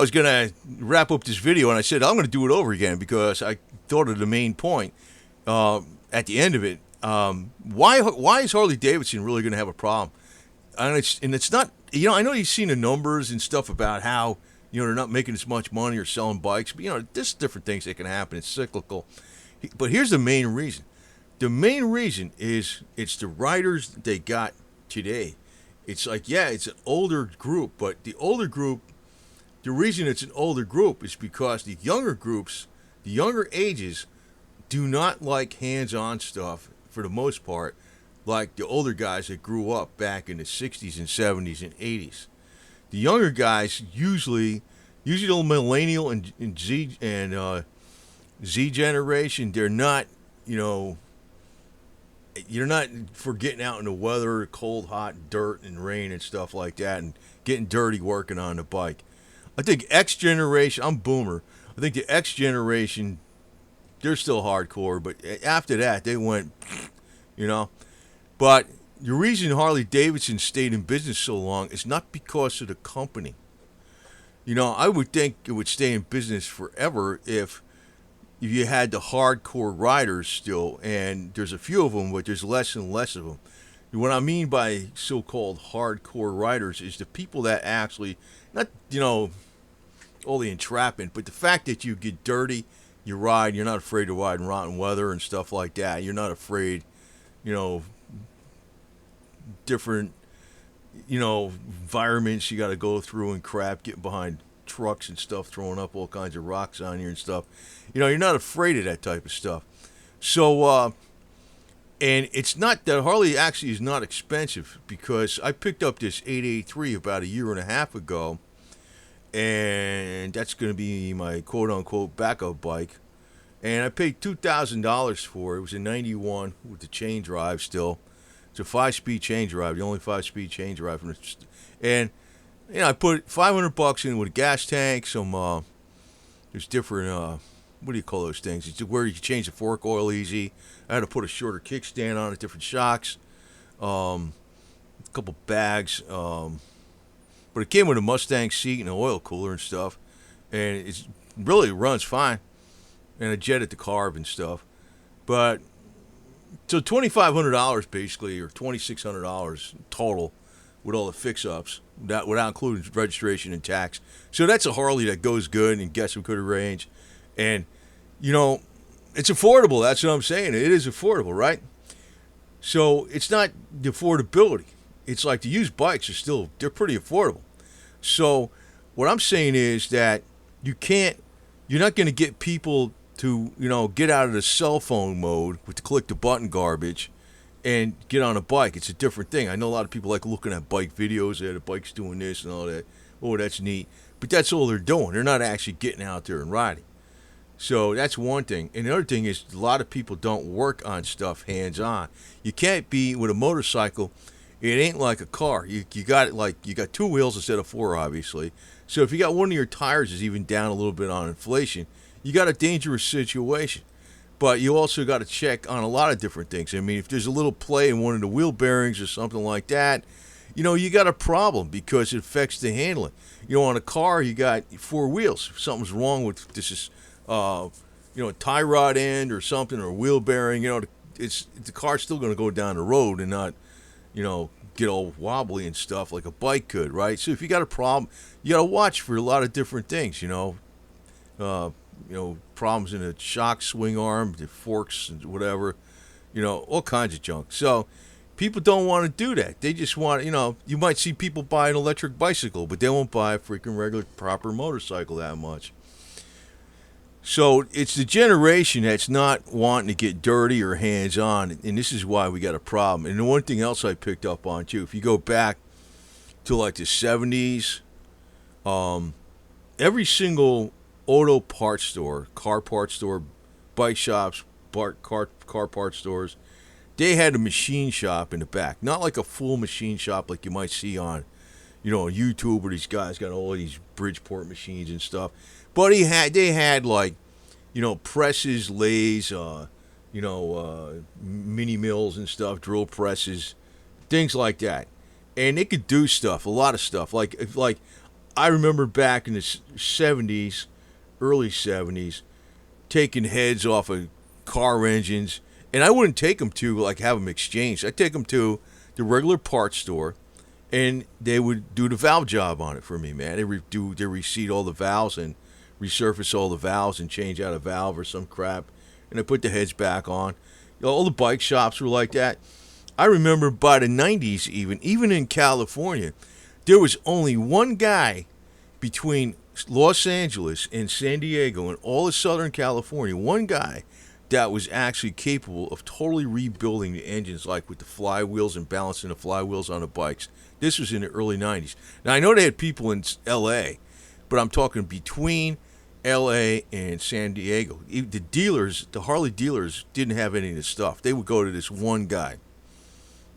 was gonna wrap up this video, and I said I'm gonna do it over again because I thought of the main point at the end of it. Why is Harley Davidson really gonna have a problem? And it's not, I know you've seen the numbers and stuff about how they're not making as much money or selling bikes, but there's different things that can happen. It's cyclical. But here's the main reason. The main reason is it's the riders they got today. It's like, yeah, it's an older group, but the older group, the reason it's an older group is because the younger groups, the younger ages, do not like hands-on stuff for the most part, like the older guys that grew up back in the 60s and 70s and 80s. The younger guys usually the millennial and Z generation, they're not, you're not for getting out in the weather, cold, hot, dirt, and rain and stuff like that, and getting dirty working on the bike. I think X generation, I'm boomer. I think the X generation, they're still hardcore, but after that, they went, you know. But the reason Harley Davidson stayed in business so long is not because of the company. I would think it would stay in business forever if you had the hardcore riders still, and there's a few of them, but there's less and less of them. What I mean by so-called hardcore riders is the people that actually, not, all the entrapment, but the fact that you get dirty, you ride, you're not afraid to ride in rotten weather and stuff like that. You're not afraid, different, environments you got to go through and crap, getting behind trucks and stuff, throwing up all kinds of rocks on you and stuff. You're not afraid of that type of stuff. So, and it's not that Harley actually is not expensive, because I picked up this 883 about a year and a half ago, and that's going to be my quote-unquote backup bike. And I paid $2,000 for it. It was a 91 with the chain drive still. It's a 5-speed chain drive, the only 5-speed chain drive. And, I put $500 in with a gas tank, some, there's different, what do you call those things? It's where you can change the fork oil easy. I had to put a shorter kickstand on it, different shocks, a couple bags, but it came with a Mustang seat and an oil cooler and stuff, and it really runs fine, and a jet at the carb and stuff. But so $2,500 basically, or $2,600 total, with all the fix-ups, without including registration and tax. So that's a Harley that goes good and gets some good range, and it's affordable. That's what I'm saying. It is affordable, right? So it's not the affordability. It's like the used bikes they're pretty affordable. So what I'm saying is that you're not going to get people to, get out of the cell phone mode with the click the button garbage and get on a bike. It's a different thing. I know a lot of people like looking at bike videos. The bike's doing this and all that. Oh, that's neat. But that's all they're doing. They're not actually getting out there and riding. So that's one thing. And the other thing is a lot of people don't work on stuff hands-on. You can't be with a motorcycle. It ain't like a car. You got you got two wheels instead of four, obviously. So if you got one of your tires is even down a little bit on inflation, you got a dangerous situation. But you also got to check on a lot of different things. I mean, if there's a little play in one of the wheel bearings or something like that, you got a problem because it affects the handling. On a car, you got four wheels. If something's wrong with this, a tie rod end or something, or a wheel bearing, the car's still going to go down the road and not, get all wobbly and stuff like a bike could, right? So if you got a problem, you got to watch for a lot of different things, problems in the shock swing arm, the forks and whatever, all kinds of junk. So people don't want to do that. They just want, you might see people buy an electric bicycle, but they won't buy a freaking regular proper motorcycle that much. So it's the generation that's not wanting to get dirty or hands-on, and this is why we got a problem. And the one thing else I picked up on, too, if you go back to like the 70s, every single auto parts store, car parts store, bike shops, car parts stores, they had a machine shop in the back. Not like a full machine shop like you might see on, on YouTube, where these guys got all these Bridgeport machines and stuff. But they had like, presses, lathes, mini mills and stuff, drill presses, things like that. And they could do stuff, a lot of stuff. Like I remember back in the 70s, early 70s, taking heads off of car engines, and I wouldn't take them to like have them exchanged. I'd take them to the regular parts store, and they would do the valve job on it for me, man. They reseat all the valves and resurface all the valves and change out a valve or some crap, and I put the heads back on. All the bike shops were like that. I remember by the 90s, even in California, there was only one guy between Los Angeles and San Diego and all of Southern California, one guy that was actually capable of totally rebuilding the engines, like with the flywheels and balancing the flywheels on the bikes. This was in the early 90s. Now, I know they had people in LA, but I'm talking between LA and San Diego. The dealers, the Harley dealers, didn't have any of this stuff. They would go to this one guy.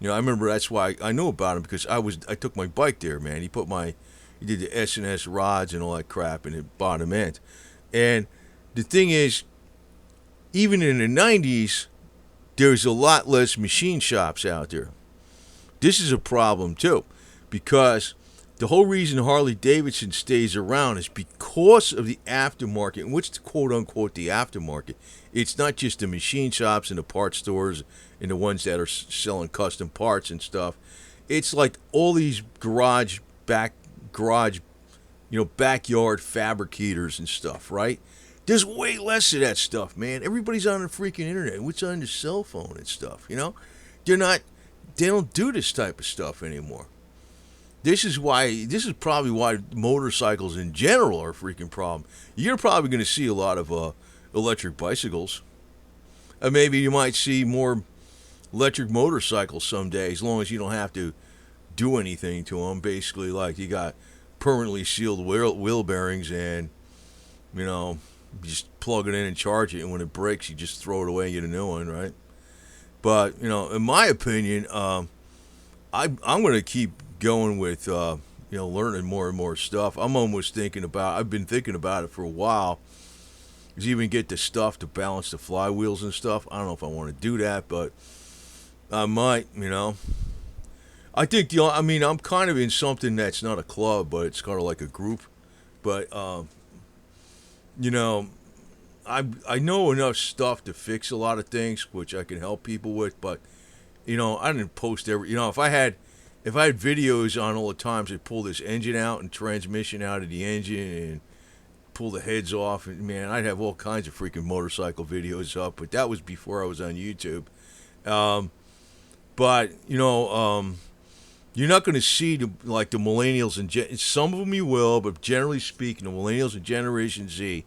You know, I remember that's why I knew about him, because I took my bike there, man. He did the S&S rods and all that crap in the bottom end. And the thing is, even in the 90s, there's a lot less machine shops out there. This is a problem too, because the whole reason Harley Davidson stays around is because of the aftermarket. And what's the quote unquote the aftermarket? It's not just the machine shops and the parts stores and the ones that are selling custom parts and stuff. It's like all these garage, backyard fabricators and stuff, right? There's way less of that stuff, man. Everybody's on the freaking internet. What's on their cell phone and stuff, They don't do this type of stuff anymore. This is probably why motorcycles in general are a freaking problem. You're probably going to see a lot of electric bicycles. Maybe you might see more electric motorcycles someday, as long as you don't have to do anything to them. Basically, like you got permanently sealed wheel bearings, and you just plug it in and charge it, and when it breaks, you just throw it away and get a new one, right? But in my opinion, I'm going to keep going with learning more and more stuff. I've been thinking about it for a while. Is even get the stuff to balance the flywheels and stuff. I don't know if I want to do that, but I might. I think I'm kind of in something that's not a club, but it's kind of like a group. But I know enough stuff to fix a lot of things, which I can help people with. But I didn't post if I had videos on all the times I pull this engine out and transmission out of the engine and pull the heads off, and man, I'd have all kinds of freaking motorcycle videos up. But that was before I was on YouTube. But you're not going to see the millennials and some of them you will, but generally speaking, the millennials and Generation Z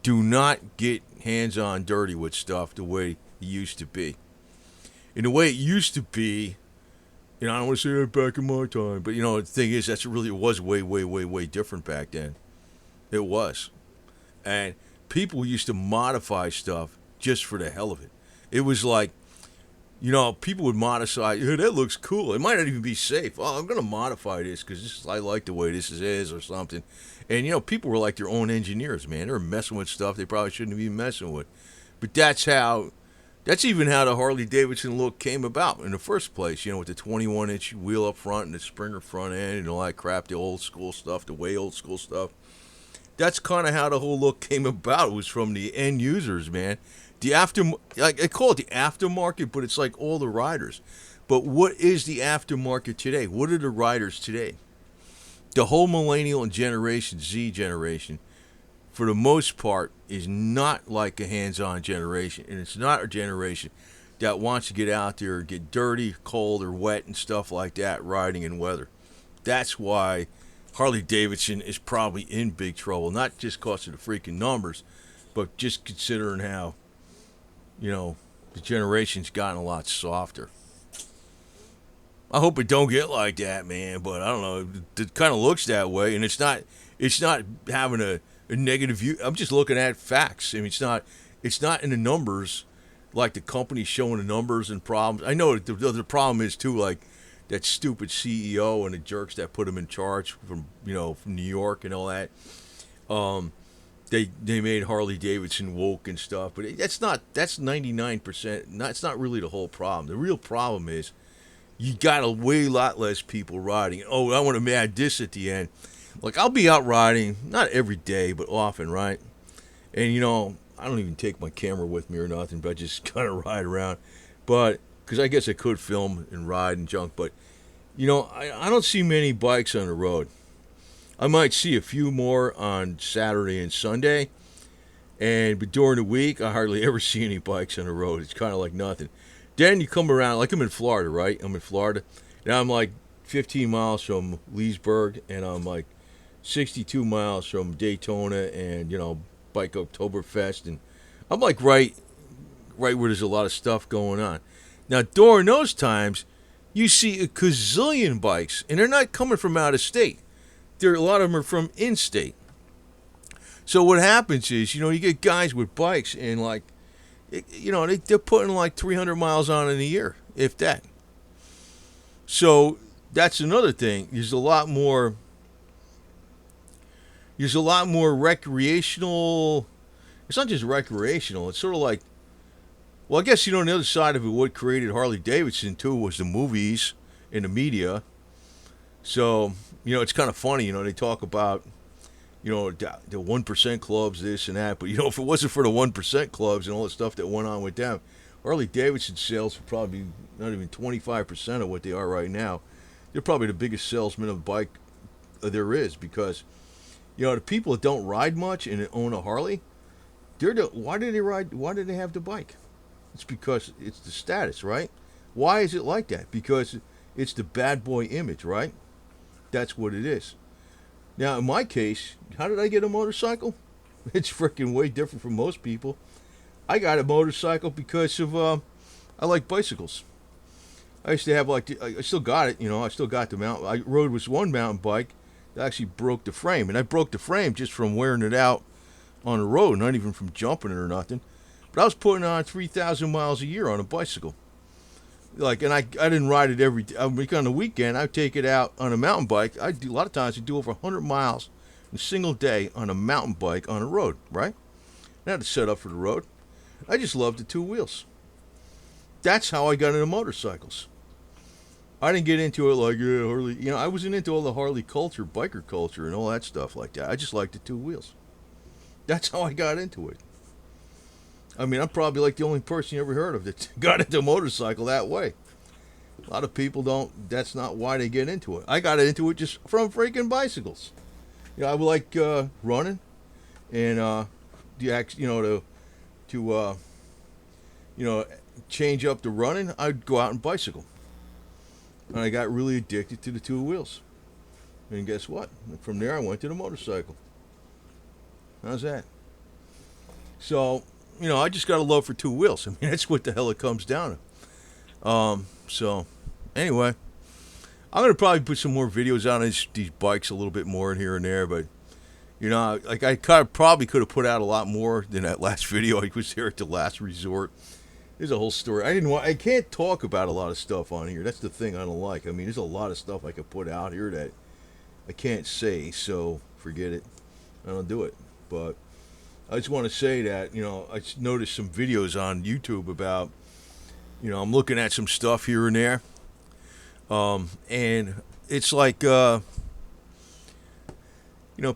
do not get hands-on dirty with stuff the way it used to be. And the way it used to be, I don't want to say that back in my time, but the thing is, it was way, way, way, way different back then. It was. And people used to modify stuff just for the hell of it. It was like, people would modify, that looks cool. It might not even be safe. Oh, I'm going to modify this because I like the way this is or something. And, people were like their own engineers, man. They were messing with stuff they probably shouldn't be messing with. But that's even how the Harley Davidson look came about in the first place, with the 21-inch wheel up front and the Springer front end and all that crap, the old school stuff, the way old school stuff. That's kind of how the whole look came about. It was from the end users, man. I call it the aftermarket, but it's like all the riders. But what is the aftermarket today? What are the riders today? The whole millennial and Generation Z generation, for the most part, is not like a hands-on generation. And it's not a generation that wants to get out there and get dirty, cold, or wet and stuff like that riding in weather. That's why Harley Davidson is probably in big trouble, not just because of the freaking numbers, but just considering how, the generation's gotten a lot softer. I hope it don't get like that, man, but I don't know. It kind of looks that way, and it's not having a negative view. I'm just looking at facts. I mean, it's not in the numbers, like the company showing the numbers and problems. I know the problem is too, like that stupid CEO and the jerks that put him in charge from New York and all that. They made Harley Davidson woke and stuff, but that's 99%. That's not really the whole problem. The real problem is you got a way lot less people riding. Oh, I want to add this at the end. like I'll be out riding, not every day, but often, right? And I don't even take my camera with me or nothing, but I just kind of ride around. But because I guess I could film and ride and junk, but I don't see many bikes on the road. I might see a few more on Saturday and Sunday, but during the week, I hardly ever see any bikes on the road. It's kind of like nothing. Then you come around, like I'm in Florida, right? I'm in Florida. Now I'm like 15 miles from Leesburg, and I'm like 62 miles from Daytona, and Bike Oktoberfest, and I'm like right where there's a lot of stuff going on. Now during those times, you see a gazillion bikes, and they're not coming from out of state. A lot of them are from in-state. So what happens is, you get guys with bikes, and like, they're putting like 300 miles on in a year, if that. So that's another thing. There's a lot more recreational. It's not just recreational. It's sort of like, well, I guess on the other side of it, what created Harley Davidson too was the movies and the media. So it's kind of funny. They talk about the 1% clubs, this and that. But if it wasn't for the 1% clubs and all the stuff that went on with them, Harley Davidson sales would probably not even 25% of what they are right now. They're probably the biggest salesman of bike there is, because the people that don't ride much and that own a Harley, why do they ride? Why do they have the bike? It's because it's the status, right? Why is it like that? Because it's the bad boy image, right? That's what it is. Now, in my case, how did I get a motorcycle? It's freaking way different from most people. I got a motorcycle because of I like bicycles. I used to have I still got it. I still got the mountain. I rode with one mountain bike that actually broke the frame, and I broke the frame just from wearing it out on the road, not even from jumping it or nothing. But I was putting on 3,000 miles a year on a bicycle. And I didn't ride it every day. On the weekend, I'd take it out on a mountain bike. A lot of times I'd do over 100 miles in a single day on a mountain bike on a road, right? I had to set up for the road. I just loved the two wheels. That's how I got into motorcycles. I didn't get into it like, Harley. I wasn't into all the Harley culture, biker culture, and all that stuff like that. I just liked the two wheels. That's how I got into it. I mean, I'm probably like the only person you ever heard of that got into a motorcycle that way. A lot of people don't. That's not why they get into it. I got into it just from freaking bicycles. I would like running, and to change up the running, I'd go out and bicycle. And I got really addicted to the two wheels. And guess what? From there, I went to the motorcycle. How's that? So, I just got a love for two wheels. I mean, that's what the hell it comes down to. So, anyway, I'm going to probably put some more videos on these bikes a little bit more in here and there. But, I probably could have put out a lot more than that last video. I was there at the last resort. There's a whole story. I can't talk about a lot of stuff on here. That's the thing I don't like. I mean, there's a lot of stuff I could put out here that I can't say, so forget it. I don't do it. But I just want to say that, I noticed some videos on YouTube about, I'm looking at some stuff here and there. And it's like,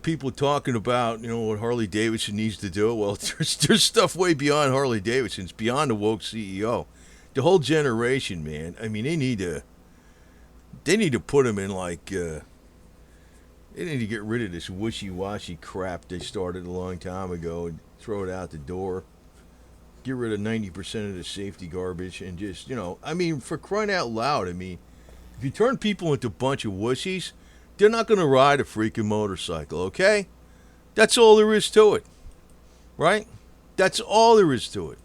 people talking about, what Harley Davidson needs to do. Well, there's stuff way beyond Harley Davidson. It's beyond the woke CEO. The whole generation, man. I mean, they need to put them in they need to get rid of this wishy-washy crap they started a long time ago and throw it out the door. Get rid of 90% of the safety garbage and just, for crying out loud, if you turn people into a bunch of wussies, they're not going to ride a freaking motorcycle, okay? That's all there is to it, right? That's all there is to it.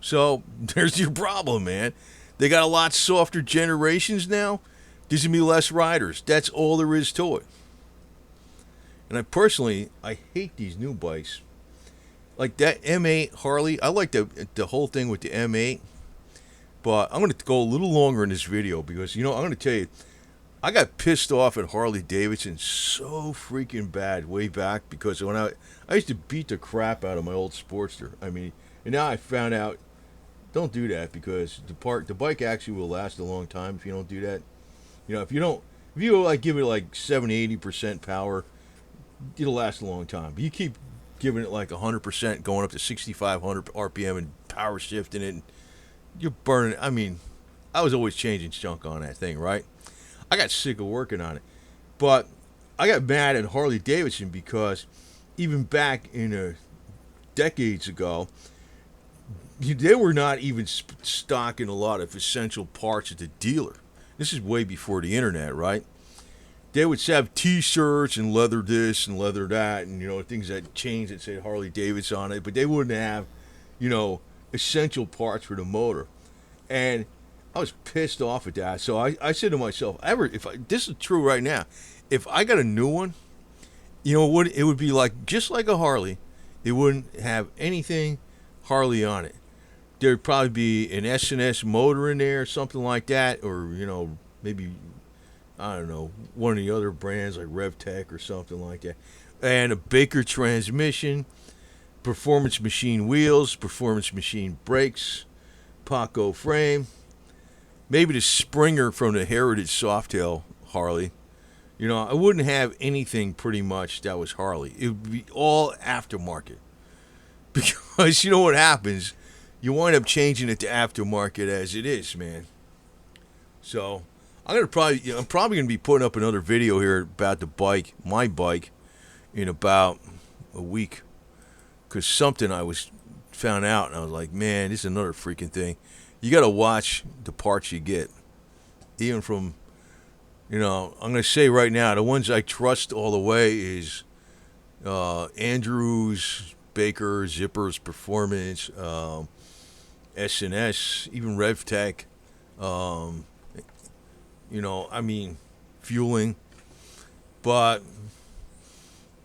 So, there's your problem, man. They got a lot softer generations now. There's going to be less riders. That's all there is to it. And I hate these new bikes. Like that M8 Harley, I like the whole thing with the M8. But I'm going to go a little longer in this video because, I'm going to tell you, I got pissed off at Harley Davidson so freaking bad way back because when I used to beat the crap out of my old Sportster. And now I found out, don't do that because the bike actually will last a long time if you don't do that. If you don't If you like give it like 70-80% power, it'll last a long time. But you keep giving it like 100%, going up to 6,500 RPM and power shifting it, and you're burning. I mean, I was always changing junk on that thing, right? I got sick of working on it, but I got mad at Harley Davidson because even back in decades ago, they were not even stocking a lot of essential parts at the dealer. This is way before the internet, right? They would have T-shirts and leather this and leather that, and things that chains that said Harley Davidson on it, but they wouldn't have, essential parts for the motor. And I was pissed off at that. So I said to myself, this is true right now, if I got a new one, it would be like just like a Harley. It wouldn't have anything Harley on it. There'd probably be an S&S motor in there, something like that, or maybe I don't know, one of the other brands like RevTech or something like that, and a Baker transmission, performance machine wheels, performance machine brakes, Paco frame, maybe the Springer from the Heritage Softail Harley. I wouldn't have anything pretty much that was Harley. It would be all aftermarket. Because you know what happens? You wind up changing it to aftermarket as it is, man. So I'm probably gonna be putting up another video here about my bike, in about a week. Cause something I found out, and I was like, man, this is another freaking thing. You gotta watch the parts you get, even from. I'm going to say right now, the ones I trust all the way is Andrews, Baker, Zippers, Performance, S&S, even RevTech, fueling. But,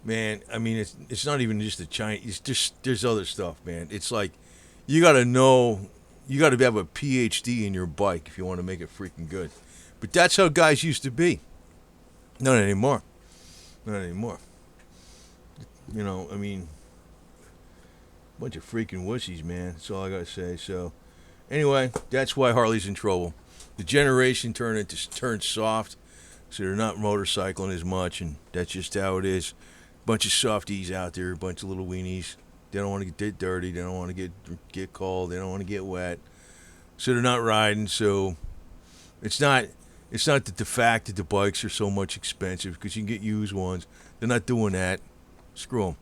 man, it's not even just the Chinese. It's just, there's other stuff, man. It's like, you got to have a PhD in your bike if you want to make it freaking good. But that's how guys used to be. Not anymore. Not anymore. Bunch of freaking wussies, man. That's all I gotta say. So, anyway, that's why Harley's in trouble. The generation turned soft, so they're not motorcycling as much, and that's just how it is. Bunch of softies out there, a bunch of little weenies. They don't want to get dirty. They don't want to get cold. They don't want to get wet. So they're not riding. So it's not that the fact that the bikes are so much expensive, because you can get used ones. They're not doing that. Screw them.